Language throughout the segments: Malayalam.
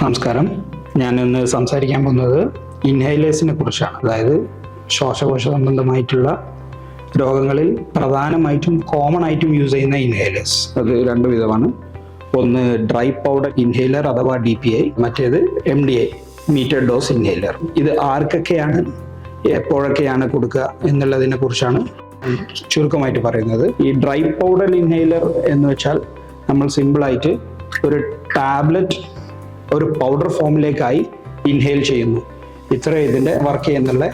നമസ്കാരം. ഞാനിന്ന് സംസാരിക്കാൻ പോകുന്നത് ഇൻഹൈലേഴ്സിനെ കുറിച്ചാണ്. അതായത് ശ്വാസകോശ സംബന്ധമായിട്ടുള്ള രോഗങ്ങളിൽ പ്രധാനമായിട്ടും കോമൺ ആയിട്ടും യൂസ് ചെയ്യുന്ന ഇൻഹൈലേഴ്സ്. അത് രണ്ട് വിധമാണ്. ഒന്ന് ഡ്രൈ പൗഡർ ഇൻഹൈലർ അഥവാ DPI, മറ്റേത് MDI മീറ്റഡ് ഡോസ് ഇൻഹൈലർ. ഇത് ആർക്കൊക്കെയാണ് എപ്പോഴൊക്കെയാണ് കൊടുക്കുക എന്നുള്ളതിനെ കുറിച്ചാണ് ചുരുക്കമായിട്ട് പറയുന്നത്. ഈ ഡ്രൈ പൗഡർ ഇൻഹൈലർ എന്ന് വെച്ചാൽ നമ്മൾ സിമ്പിളായിട്ട് ഒരു ടാബ്ലറ്റ് ഒരു പൗഡർ ഫോമിലേക്കായി ഇൻഹെയിൽ ചെയ്യുന്നു. ഇത്ര ഇതിൻ്റെ വർക്ക് ചെയ്യുന്നുള്ള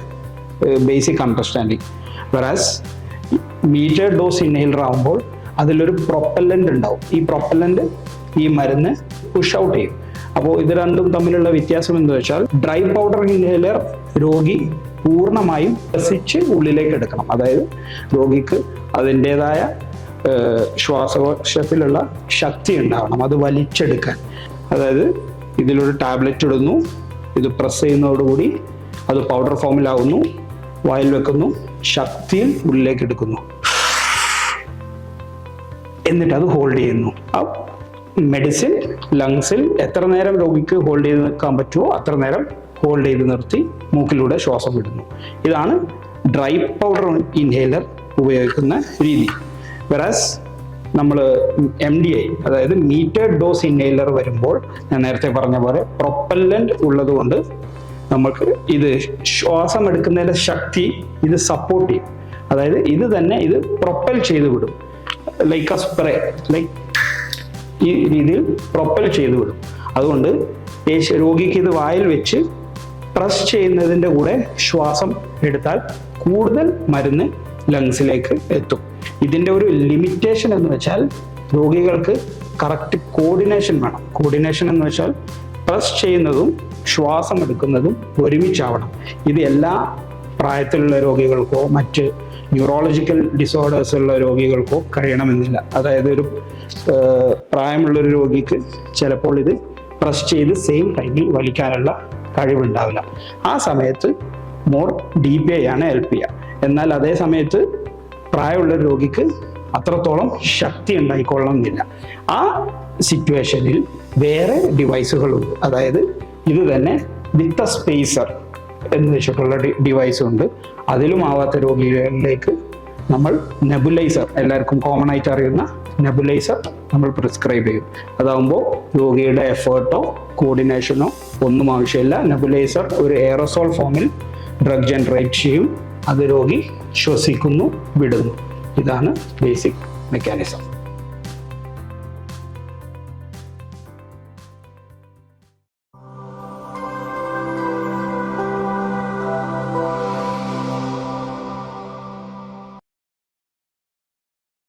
ബേസിക് അണ്ടർസ്റ്റാൻഡിങ്. വെറാസ് മീറ്റർ ഡോസ് ഇൻഹെയിലർ ആകുമ്പോൾ അതിലൊരു പ്രൊപ്പല്ലൻ്റ് ഉണ്ടാവും. ഈ പ്രൊപ്പല്ലൻ്റ് ഈ മരുന്ന് പുഷ് ഔട്ട് ചെയ്യും. അപ്പോൾ ഇത് രണ്ടും തമ്മിലുള്ള വ്യത്യാസം എന്ന് വെച്ചാൽ ഡ്രൈ പൗഡർ ഇൻഹെയിലർ രോഗി പൂർണ്ണമായും ശ്വസിച്ച് ഉള്ളിലേക്ക് എടുക്കണം. അതായത് രോഗിക്ക് അതിൻ്റെതായ ശ്വാസകോശത്തിലുള്ള ശക്തി ഉണ്ടാവണം, അത് വലിച്ചെടുക്കാൻ. അതായത് ഇതിലൊരു ടാബ്ലറ്റ് ഇടുന്നു, ഇത് പ്രസ് ചെയ്യുന്നതോടുകൂടി അത് പൗഡർ ഫോമിലാവുന്നു, വായിൽ വെക്കുന്നു, ശക്തിയിൽ ഉള്ളിലേക്ക് എടുക്കുന്നു, എന്നിട്ട് അത് ഹോൾഡ് ചെയ്യുന്നു. ആ മെഡിസിൻ ലങ്സിൽ എത്ര നേരം രോഗിക്ക് ഹോൾഡ് ചെയ്ത് നിൽക്കാൻ പറ്റുമോ അത്ര നേരം ഹോൾഡ് ചെയ്ത് നിർത്തി മൂക്കിലൂടെ ശ്വാസം വിടുന്നു. ഇതാണ് ഡ്രൈ പൗഡർ ഇൻഹേലർ ഉപയോഗിക്കുന്ന രീതി. വെറാസ് നമ്മൾ MDI അതായത് മീറ്റേഡ് ഡോസ് ഇൻഹേലർ വരുമ്പോൾ ഞാൻ നേരത്തെ പറഞ്ഞ പോലെ പ്രൊപ്പല്ലൻ്റ് ഉള്ളത് കൊണ്ട് നമുക്ക് ഇത് ശ്വാസം എടുക്കുന്നതിൻ്റെ ശക്തി ഇത് സപ്പോർട്ട് ചെയ്യും. അതായത് ഇത് തന്നെ ഇത് പ്രൊപ്പൽ ചെയ്ത് വിടും. ലൈക്ക് എ സ്പ്രേ, ലൈക്ക് ഈ രീതിയിൽ പ്രൊപ്പൽ ചെയ്ത് വിടും. അതുകൊണ്ട് രോഗിക്ക് ഇത് വായിൽ വെച്ച് പ്രസ് ചെയ്യുന്നതിൻ്റെ കൂടെ ശ്വാസം എടുത്താൽ കൂടുതൽ മരുന്ന് ലങ്സിലേക്ക് എത്തും. ഇതിൻ്റെ ഒരു ലിമിറ്റേഷൻ എന്ന് വെച്ചാൽ രോഗികൾക്ക് കറക്റ്റ് കോർഡിനേഷൻ വേണം. കോർഡിനേഷൻ എന്ന് വെച്ചാൽ പ്രസ് ചെയ്യുന്നതും ശ്വാസം എടുക്കുന്നതും ഒരുമിച്ചാവണം. ഇത് എല്ലാ പ്രായത്തിലുള്ള രോഗികൾക്കോ മറ്റ് ന്യൂറോളജിക്കൽ ഡിസോർഡേഴ്സ് ഉള്ള രോഗികൾക്കോ കഴിയണമെന്നില്ല. അതായത് ഒരു പ്രായമുള്ളൊരു രോഗിക്ക് ചിലപ്പോൾ ഇത് പ്രസ് ചെയ്ത് സെയിം ടൈമിൽ വലിക്കാനുള്ള കഴിവുണ്ടാവില്ല. ആ സമയത്ത് മോർ DPI ആണ് ഹെൽപ്പ് ചെയ്യുക. എന്നാൽ അതേ സമയത്ത് പ്രായമുള്ള രോഗിക്ക് അത്രത്തോളം ശക്തി ഉണ്ടായിക്കൊള്ളണമെന്നില്ല. ആ സിറ്റുവേഷനിൽ വേറെ ഡിവൈസുകളുണ്ട്. അതായത് ഇത് തന്നെ വിത്ത് എ സ്പേസർ എന്ന് വെച്ചിട്ടുള്ള ഡിവൈസ് ഉണ്ട്. അതിലും ആവാത്ത രോഗികളിലേക്ക് നമ്മൾ നെബുലൈസർ, എല്ലാവർക്കും കോമൺ ആയിട്ട് അറിയുന്ന നെബുലൈസർ നമ്മൾ പ്രിസ്ക്രൈബ് ചെയ്യും. അതാകുമ്പോൾ രോഗിയുടെ എഫേർട്ടോ കോർഡിനേഷനോ ഒന്നും ആവശ്യമില്ല. നെബുലൈസർ ഒരു എയറോസോൾ ഫോമിൽ ഡ്രഗ് ജനറേറ്റ് ചെയ്യും, അത് രോഗി ശ്വസിക്കുന്നു, വിടുന്നു. ഇതാണ് ബേസിക് മെക്കാനിസം.